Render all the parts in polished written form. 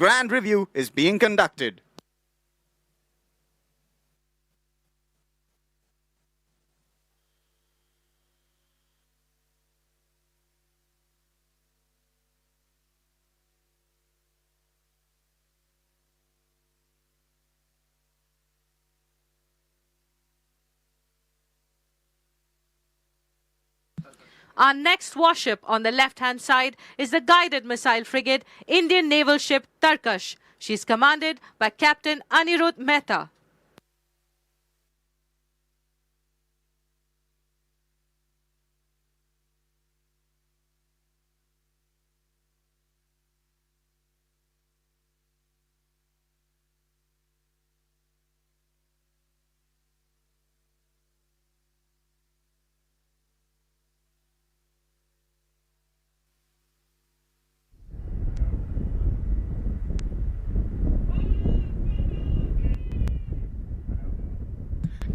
Grand review is being conducted. Our next warship on the left-hand side is the guided missile frigate Indian naval ship Tarkash. She is commanded by Captain Anirudh Mehta.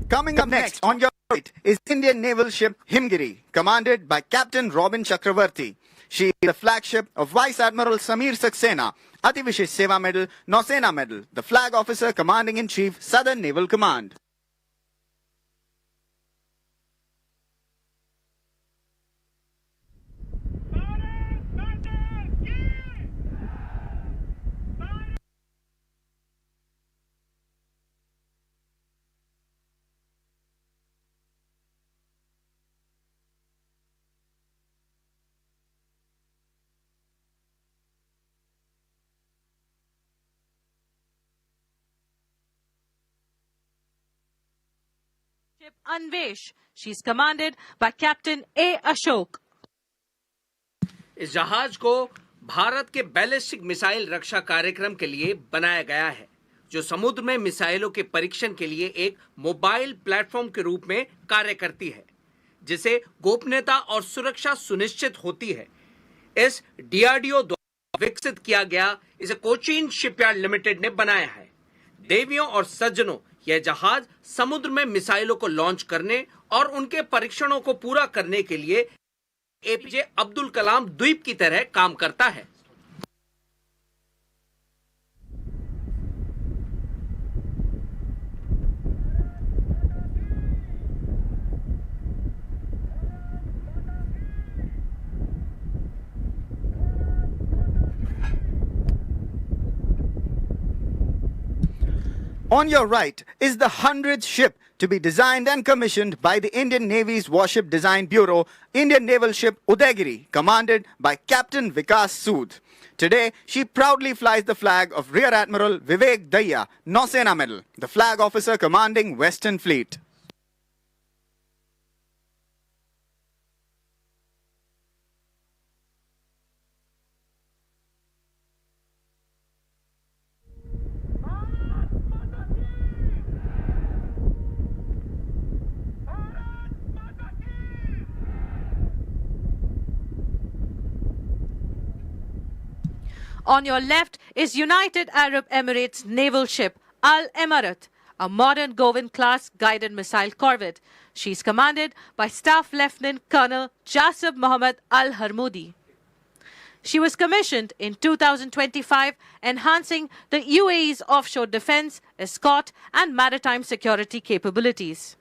Coming up next on your right is Indian naval ship Himgiri, commanded by Captain Robin Chakravarti. She is the flagship of Vice Admiral Samir Saxena, Ati Vishesh Seva Medal, Nausena Medal, the flag officer commanding in chief, Southern Naval Command. Ship Anvesh. She is commanded by Captain A. Ashok. इस जहाज को भारत के ballistic missile रक्षा कार्यक्रम के लिए बनाया गया है, जो समुद्र में मिसाइलों के परीक्षण के लिए एक मोबाइल प्लेटफॉर्म के रूप में कार्य करती है, जिसे गोपनीयता और सुरक्षा सुनिश्चित होती है। इस डीआरडीओ द्वारा विकसित किया गया इसे कोचीन शिपयार्ड लिमिटेड ने बनाया है। देवियों और सज्जनों, यह जहाज समुद्र में मिसाइलों को लॉन्च करने और उनके परीक्षणों को पूरा करने के लिए एपीजे अब्दुल कलाम द्वीप की तरह काम करता है। On your right is the 100th ship to be designed and commissioned by the Indian Navy's Warship Design Bureau, Indian naval ship Udaygiri, commanded by Captain Vikas Sood. Today, she proudly flies the flag of Rear Admiral Vivek Daya, Nausena Medal, the flag officer commanding Western Fleet. On your left is United Arab Emirates naval ship Al Emirat, a modern Govind-class guided missile corvette. She is commanded by Staff Lieutenant Colonel Jasib Mohammed Al Harmoudi. She was commissioned in 2025, enhancing the UAE's offshore defense, escort, and maritime security capabilities.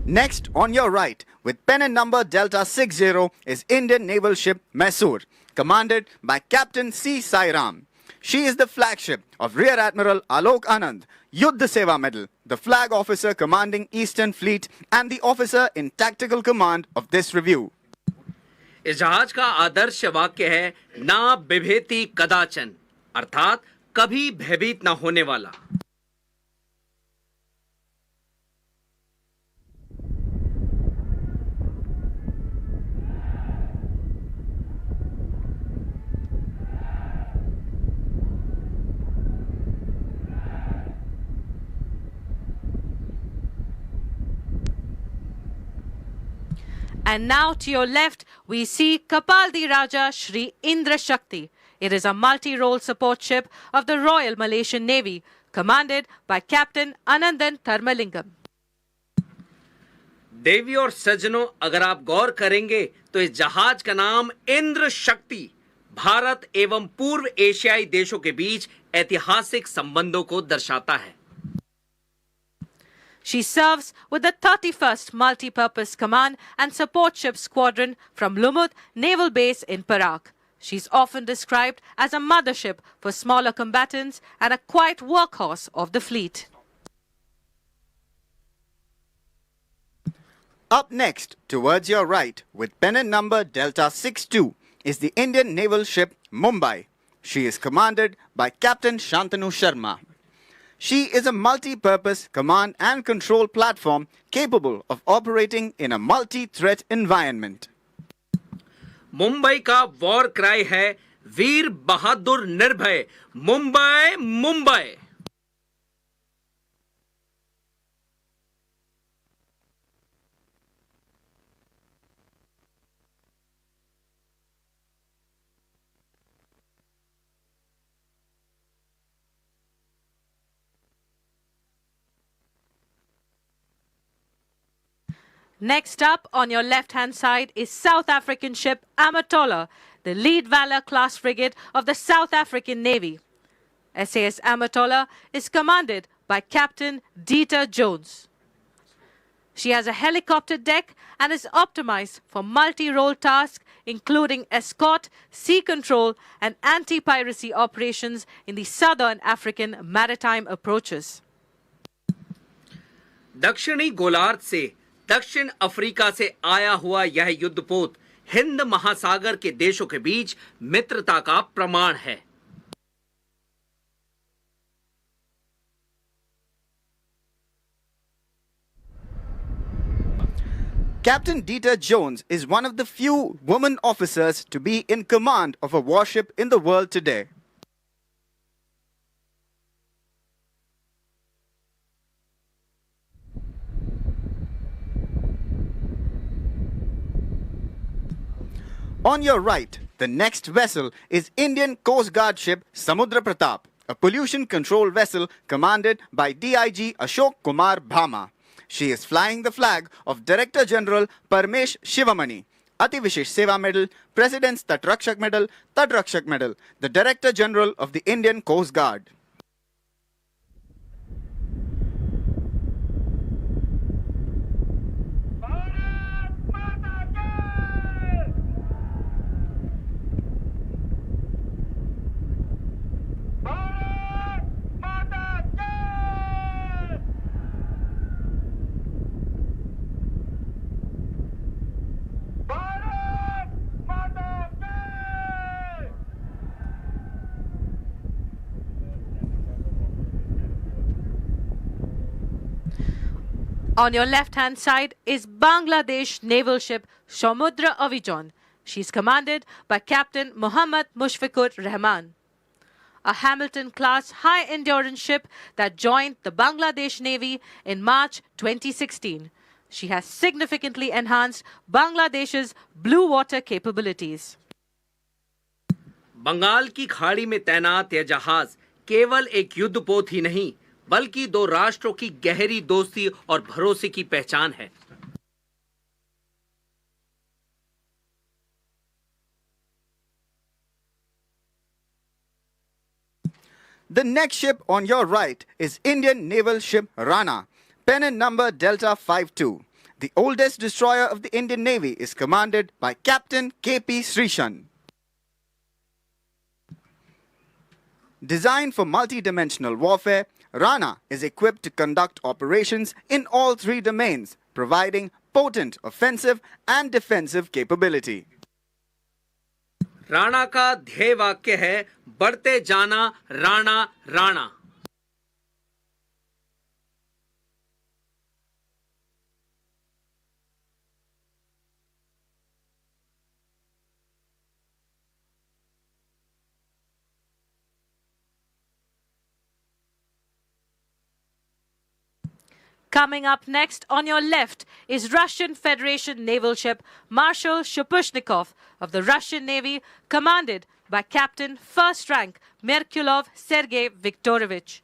Next, on your right, with pen and number Delta 60, is Indian naval ship Mysore, commanded by Captain C. Sairam. She is the flagship of Rear Admiral Alok Anand, Yuddha Seva Medal, the flag officer commanding Eastern Fleet and the officer in tactical command of this review. इस जहाज का आदर्श वाक्य है, ना बिभेति कदाचन, अर्थात कभी भयभीत न होने वाला। And now to your left, we see Kapaldi Raja Shri Indra Shakti. It is a multi-role support ship of the Royal Malaysian Navy, commanded by Captain Anandan Tharmalingam. देवी और सज्जनों, अगर आप गौर करेंगे तो इस जहाज का नाम इंद्र शक्ति भारत एवं पूर्व एशियाई देशों के बीच ऐतिहासिक संबंधों को दर्शाता है। She serves with the 31st Multi-Purpose Command and Support Ship Squadron from Lumut Naval Base in Perak. She's often described as a mothership for smaller combatants and a quiet workhorse of the fleet. Up next, towards your right, with pennant number Delta 62, is the Indian naval ship Mumbai. She is commanded by Captain Shantanu Sharma. She is a multi-purpose command and control platform capable of operating in a multi-threat environment. Mumbai का war cry है वीर बहादुर निर्भय Mumbai Mumbai. Next up, on your left-hand side, is South African ship Amatola, the Lead Valor class frigate of the South African Navy. SAS Amatola is commanded by Captain Dieter Jones. She has a helicopter deck and is optimized for multi-role tasks, including escort, sea control, and anti-piracy operations in the southern African maritime approaches. दक्षिणी गोलार्ध से दक्षिण Africa से आया हुआ यह युद्धपोत हिंद महासागर के देशों के बीच मित्रता का प्रमाण है। Captain Dieter Jones is one of the few women officers to be in command of a warship in the world today. On your right, the next vessel is Indian Coast Guard ship Samudra Pratap, a pollution control vessel commanded by DIG Ashok Kumar Bhama. She is flying the flag of Director General Parmesh Shivamani, Ati Vishesh Seva Medal, President's Tatrakshak Medal, the Director General of the Indian Coast Guard. On your left-hand side is Bangladesh naval ship Samudra Avijan. She's commanded by Captain Muhammad Mushfiqur Rahman, a Hamilton-class high-endurance ship that joined the Bangladesh Navy in March 2016. She has significantly enhanced Bangladesh's blue water capabilities. Bengal की खाड़ी में तैनात यह जहाज केवल एक युद्धपोत ही नहीं, बल्कि दो राष्ट्रों की गहरी दोस्ती और भरोसे की पहचान है। The next ship on your right is Indian naval ship Rana, pennant number Delta 52. The oldest destroyer of the Indian Navy is commanded by Captain K.P. Srishan. Designed for multi-dimensional warfare, Rana is equipped to conduct operations in all three domains, providing potent offensive and defensive capability. Rana का ध्येय वाक्य है बढ़ते जाना Rana Rana. Coming up next on your left is Russian Federation naval ship Marshal Shapushnikov of the Russian Navy, commanded by Captain First Rank Merkulov Sergei Viktorovich.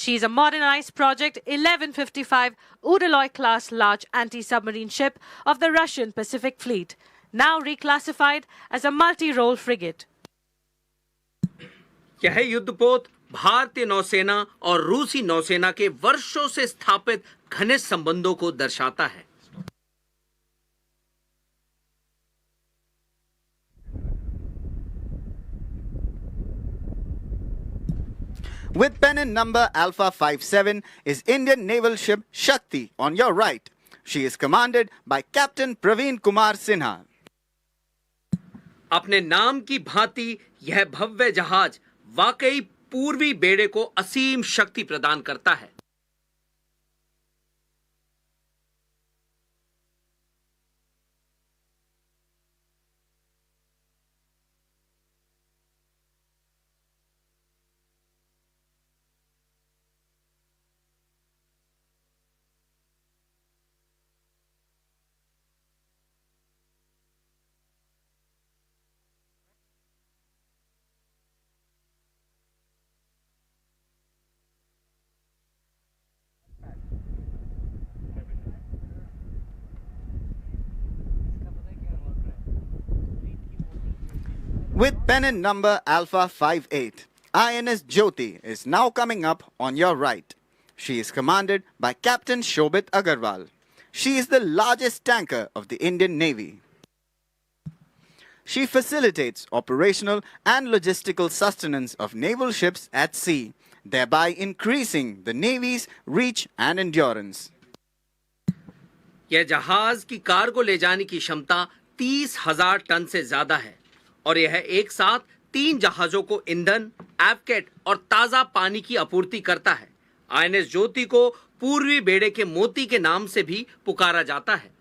She's a modernized Project 1155 Udaloy-class large anti-submarine ship of the Russian Pacific Fleet, now reclassified as a multi-role frigate. यह युद्धपोत भारतीय नौसेना और रूसी नौसेना के वर्षों से स्थापित घनिष्ठ संबंधों को दर्शाता है. With pennant number Alpha 57 is Indian naval ship Shakti on your right. She is commanded by Captain Praveen Kumar Sinha. अपने नाम की भांति यह भव्य जहाज वाकई पूर्वी बेड़े को असीम शक्ति प्रदान करता है. With pennant number Alpha 58, INS Jyoti is now coming up on your right. She is commanded by Captain Shobit Agarwal. She is the largest tanker of the Indian Navy. She facilitates operational and logistical sustenance of naval ships at sea, thereby increasing the Navy's reach and endurance. यह जहाज की cargo ले जाने की क्षमता 30,000 ton से ज्यादा है और यह एक साथ 3 जहाजों को ईंधन, एवकेट और ताजा पानी की आपूर्ति करता है. आईएनएस ज्योति को पूर्वी बेड़े के मोती के नाम से भी पुकारा जाता है.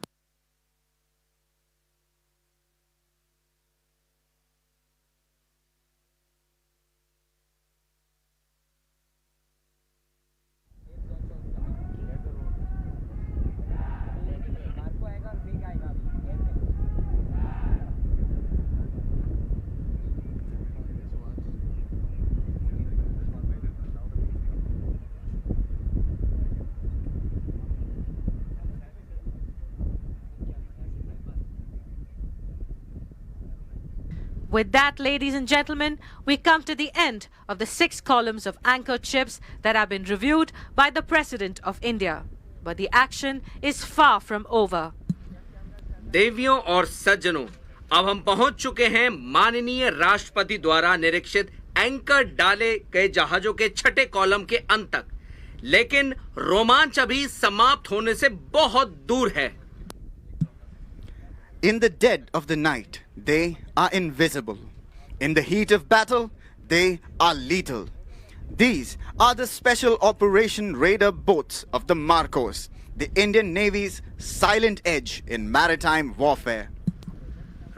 With that, ladies and gentlemen, we come to the end of the 6 columns of anchored ships that have been reviewed by the President of India. But the action is far from over. देवियों और सज्जनों, अब हम पहुंच चुके हैं माननीय राष्ट्रपति द्वारा निरीक्षित एंकर डाले गए जहाजों के 6ठे कॉलम के अंत तक. लेकिन रोमांच अभी समाप्त होने से बहुत दूर है. In the dead of the night, they are invisible. In the heat of battle, they are lethal. These are the Special Operation Raider boats of the Marcos, the Indian Navy's silent edge in maritime warfare.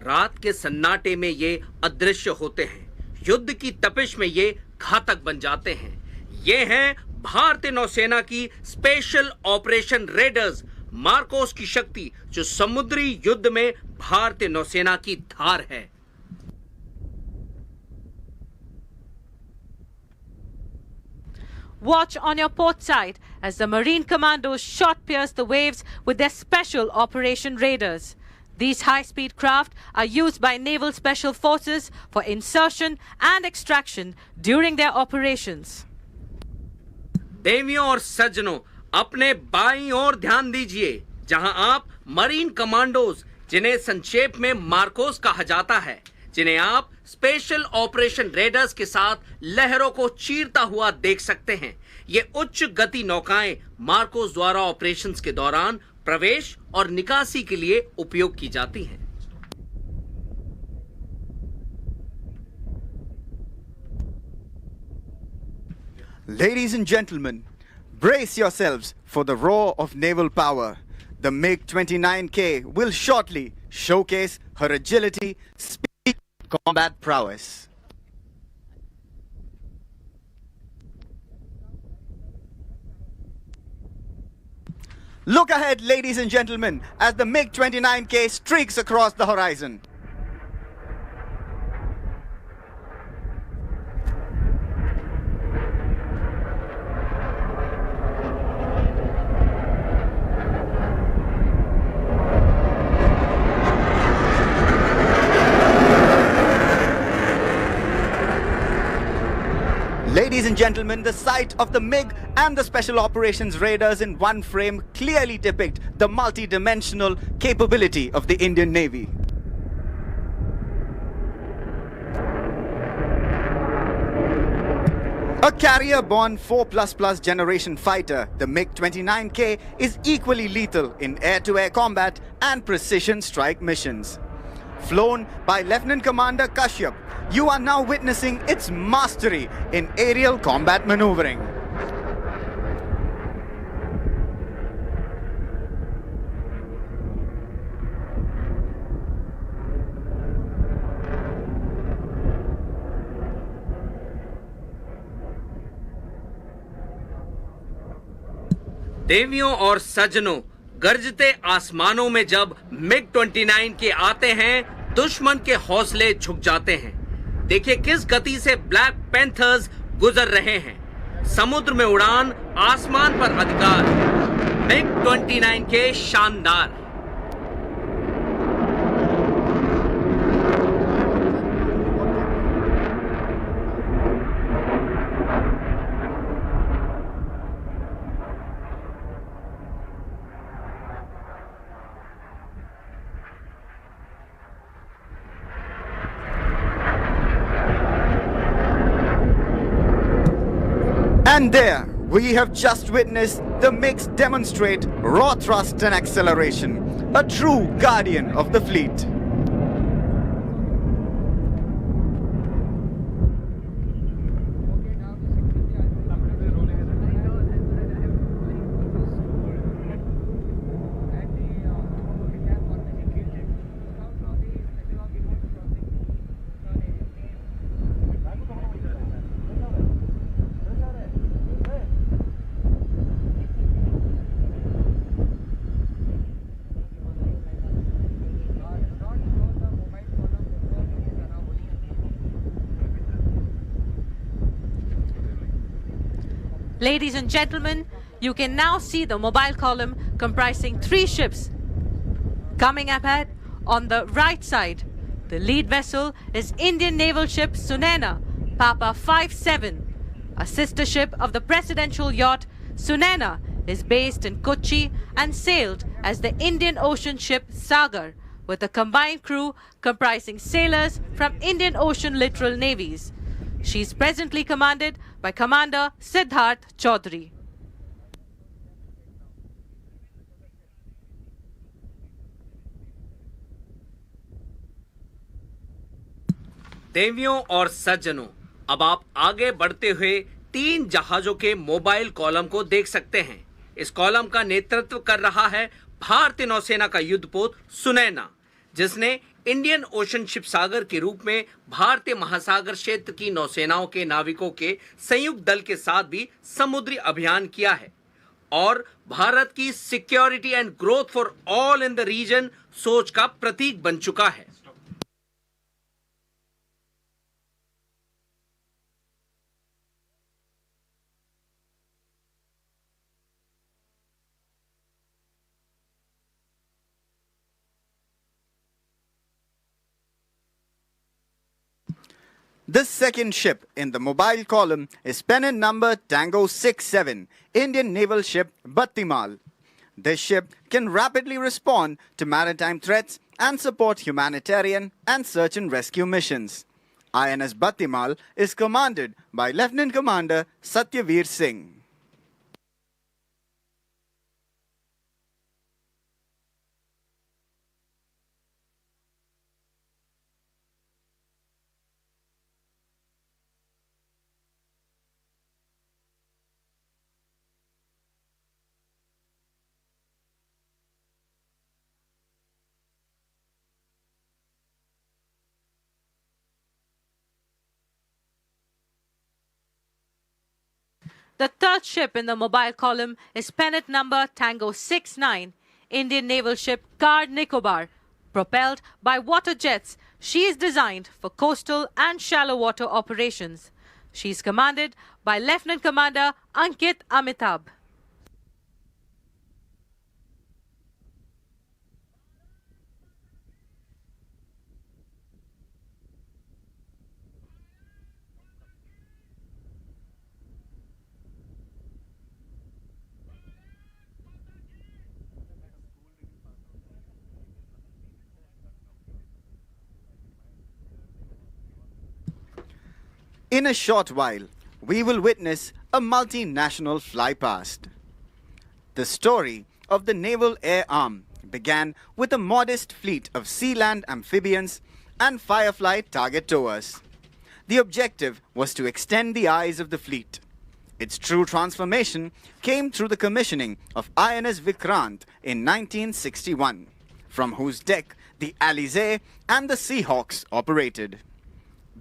रात के सन्नाटे में ये अदृश्य होते हैं. युद्ध की तपिश में ये घातक बन जाते हैं. ये हैं भारतीय नौसेना की स्पेशल ऑपरेशन रेडर्स, मार्कोस की शक्ति, जो समुद्री युद्ध में भारतीय नौसेना की धार है. Watch on your port side as the Marine Commandos shot pierce the waves with their special operation raiders. These high-speed craft are used by Naval Special Forces for insertion and extraction during their operations. देवियों और सज्जनों, अपने बाईं ओर ध्यान दीजिए, जहां आप marine commandos, जिन्हें संक्षेप में मार्कोस कहा जाता है, जिन्हें आप स्पेशल ऑपरेशन रेडर्स के साथ लहरों को चीरता हुआ देख सकते हैं. ये उच्च गति नौकाएं मार्कोस द्वारा ऑपरेशंस के दौरान प्रवेश और निकासी के लिए उपयोग की जाती हैं. Ladies and gentlemen, brace yourselves for the roar of naval power. The MiG-29K will shortly showcase her agility, speed, and combat prowess. Look ahead, ladies and gentlemen, as the MiG-29K streaks across the horizon. Ladies and gentlemen, the sight of the MiG and the Special Operations Raiders in one frame clearly depict the multi-dimensional capability of the Indian Navy. A carrier-borne 4++ generation fighter, the MiG-29K is equally lethal in air-to-air combat and precision strike missions. Flown by Lieutenant Commander Kashyap, you are now witnessing its mastery in aerial combat maneuvering. देवियों और सज्जनों, गरजते आसमानों में जब मिग-29 के आते हैं, दुश्मन के हौसले झुक जाते हैं। देखिए किस गति से ब्लैक पैंथर्स गुजर रहे हैं। समुद्र में उड़ान, आसमान पर अधिकार। मिग-29 के शानदार। And there, we have just witnessed the MiGs demonstrate raw thrust and acceleration, a true guardian of the fleet. Ladies and gentlemen, you can now see the mobile column comprising 3 ships. Coming ahead on the right side, the lead vessel is Indian naval ship Sunena, Papa 57. A sister ship of the presidential yacht Sunena is based in Kochi and sailed as the Indian Ocean ship Sagar, with a combined crew comprising sailors from Indian Ocean Littoral Navies. She is presently commanded by Commander Siddharth Chaudhary. देवियों और सज्जनों, अब आप आगे बढ़ते हुए 3 जहाजों के मोबाइल कॉलम को देख सकते हैं। इस कॉलम का नेतृत्व कर रहा है भारतीय नौसेना का युद्धपोत सुनैना, जिसने इंडियन ओशन शिप सागर के रूप में भारतीय महासागर क्षेत्र की नौसेनाओं के नाविकों के संयुक्त दल के साथ भी समुद्री अभियान किया है और भारत की security and growth for all in the region सोच का प्रतीक बन चुका है। This second ship in the mobile column is pennant number Tango 67, Indian naval ship Battimal. This ship can rapidly respond to maritime threats and support humanitarian and search and rescue missions. INS Battimal is commanded by Lieutenant Commander Satyaveer Singh. The third ship in the mobile column is pennant number Tango 69, Indian naval ship Car Nicobar. Propelled by water jets, she is designed for coastal and shallow water operations. She is commanded by Lieutenant Commander Ankit Amitabh. In a short while, we will witness a multinational fly past. The story of the Naval Air Arm began with a modest fleet of sea-land amphibians and Firefly target towers. The objective was to extend the eyes of the fleet. Its true transformation came through the commissioning of INS Vikrant in 1961, from whose deck the Alizé and the Seahawks operated.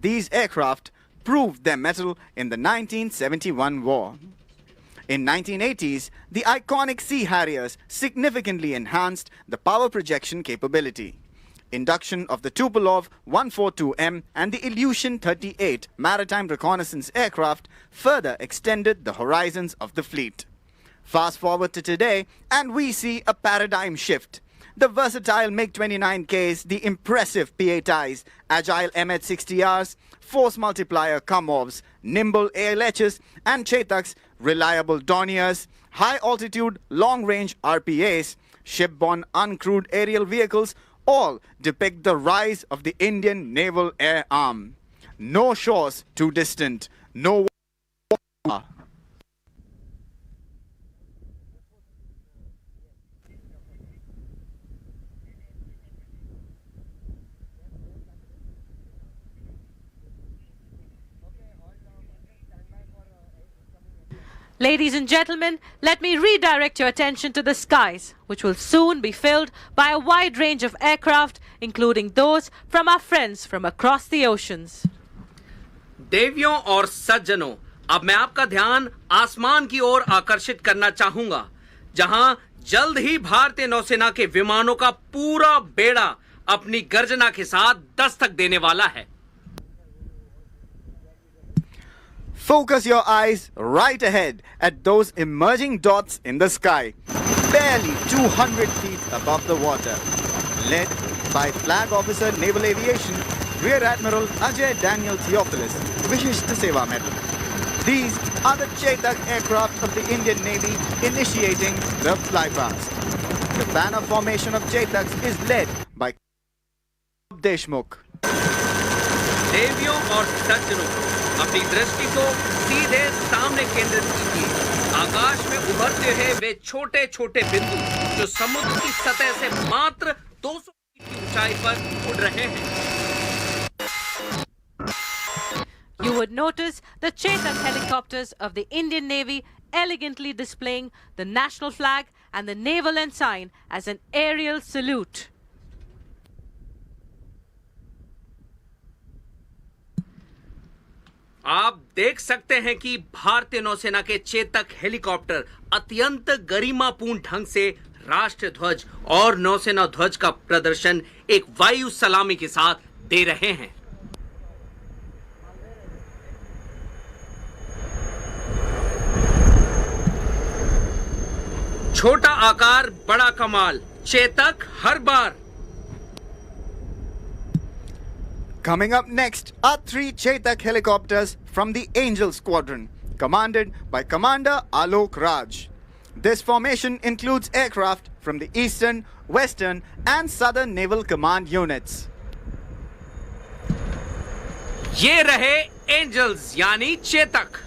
These aircraft proved their mettle in the 1971 war. In 1980s, the iconic Sea Harriers significantly enhanced the power projection capability. Induction of the Tupolev 142M and the Ilyushin 38 maritime reconnaissance aircraft further extended the horizons of the fleet. Fast forward to today, and we see a paradigm shift. The versatile MiG-29Ks, the impressive P-8Is, agile MH-60Rs, force multiplier Kamhovs, nimble ALHs, and Chetaks, reliable Dorniers, high-altitude, long-range RPAs, shipborne uncrewed aerial vehicles, all depict the rise of the Indian Naval Air Arm. No shores too distant, no war. Ladies and gentlemen, let me redirect your attention to the skies, which will soon be filled by a wide range of aircraft, including those from our friends from across the oceans. देवियों और सज्जनों, अब मैं आपका ध्यान आसमान की ओर आकर्षित करना चाहूंगा, जहां जल्द ही भारतीय नौसेना के विमानों का पूरा बेड़ा अपनी गर्जना के साथ दस्तक देने वाला है. Focus your eyes right ahead at those emerging dots in the sky, barely 200 feet above the water. Led by Flag Officer Naval Aviation, Rear Admiral Ajay Daniel Theophilus, Vishishta Seva Medal. These are the Chetak aircraft of the Indian Navy initiating the flypast. The banner formation of Chetaks is led by Deshmukh. देवियों और सज्जनों, अपनी दृष्टि को सीधे सामने केंद्रित कीजिए. आकाश में उभरते हुए वे छोटे छोटे बिंदु जो समुद्र की सतह से मात्र 200 फीट की ऊंचाई पर उड़ रहे हैं. You would notice the Chetak helicopters of the Indian Navy elegantly displaying the national flag and the naval ensign as an aerial salute. आप देख सकते हैं कि भारतीय नौसेना के चेतक हेलीकॉप्टर अत्यंत गरिमापूर्ण ढंग से राष्ट्रीय ध्वज और नौसेना ध्वज का प्रदर्शन एक वायु सलामी के साथ दे रहे हैं. छोटा आकार बड़ा कमाल, चेतक हर बार. Coming up next are 3 Chetak helicopters from the Angel Squadron, commanded by Commander Alok Raj. This formation includes aircraft from the Eastern, Western and Southern Naval Command units. ये रहे एंजल्स यानी Chetak.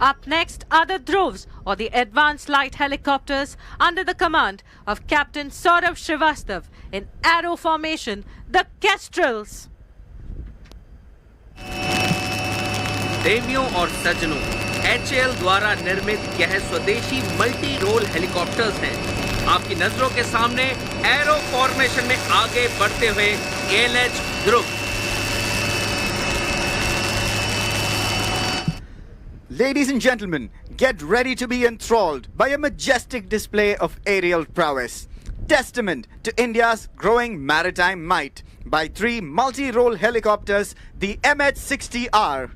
Up next are the Dhruvs, or the Advanced Light Helicopters, under the command of Captain Saurabh Srivastav in arrow formation, the Kestrels. देवियों और सज्जनों, HAL द्वारा निर्मित यह स्वदेशी मल्टी रोल हेलीकॉप्टर्स हैं. आपकी नजरों के सामने एरो फॉर्मेशन में आगे बढ़ते हुए ALH Dhruv. Ladies and gentlemen, get ready to be enthralled by a majestic display of aerial prowess. Testament to India's growing maritime might by 3 multi-role helicopters, the MH-60R.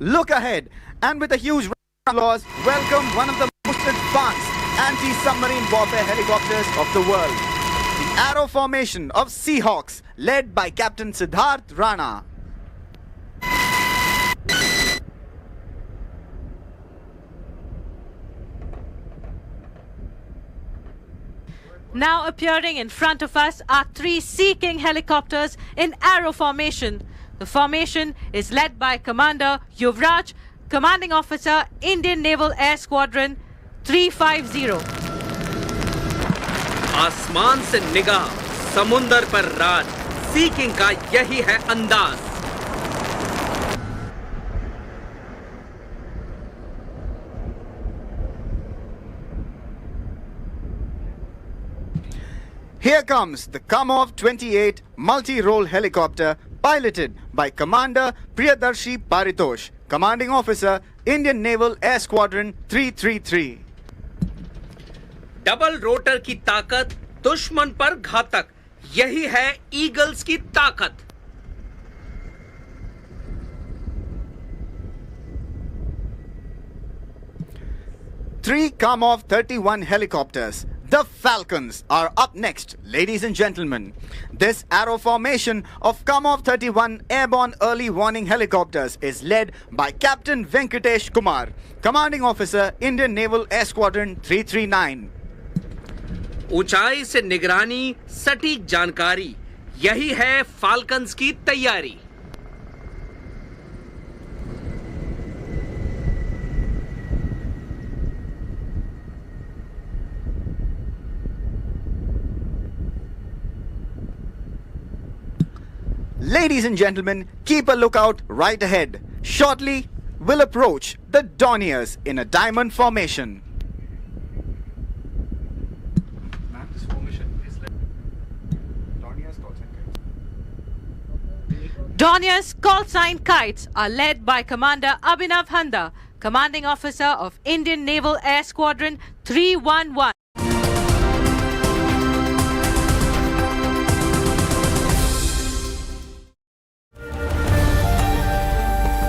Look ahead and with a huge round of applause, welcome one of the most advanced anti-submarine warfare helicopters of the world. The Arrow formation of Seahawks, led by Captain Siddharth Rana. Now appearing in front of us are 3 Sea King helicopters in arrow formation. The formation is led by Commander Yuvraj, Commanding Officer, Indian Naval Air Squadron 350. आसमान से निगाह, समुंदर पर राज, सी king का यही है अंदाज। Here comes the Kamov 28 multi-role helicopter piloted by Commander Priyadarshi Paritosh, Commanding Officer, Indian Naval Air Squadron 333. Double rotor की ताकत, दुश्मन पर घातक, यही है ईगल्स की ताकत। Three Kamov 31 helicopters, the Falcons, are up next, ladies and gentlemen. This arrow formation of Kamov 31 airborne early warning helicopters is led by Captain Venkatesh Kumar, Commanding Officer, Indian Naval Air Squadron 339. ऊंचाई से निगरानी, सटीक जानकारी, यही है falcons की तैयारी। Ladies and gentlemen, keep a lookout right ahead. Shortly, we'll approach the Dorniers in a diamond formation. Ma'am, this formation is like Dorniers call sign. Dornier's call sign kites are led by Commander Abhinav Handa, Commanding Officer of Indian Naval Air Squadron 311.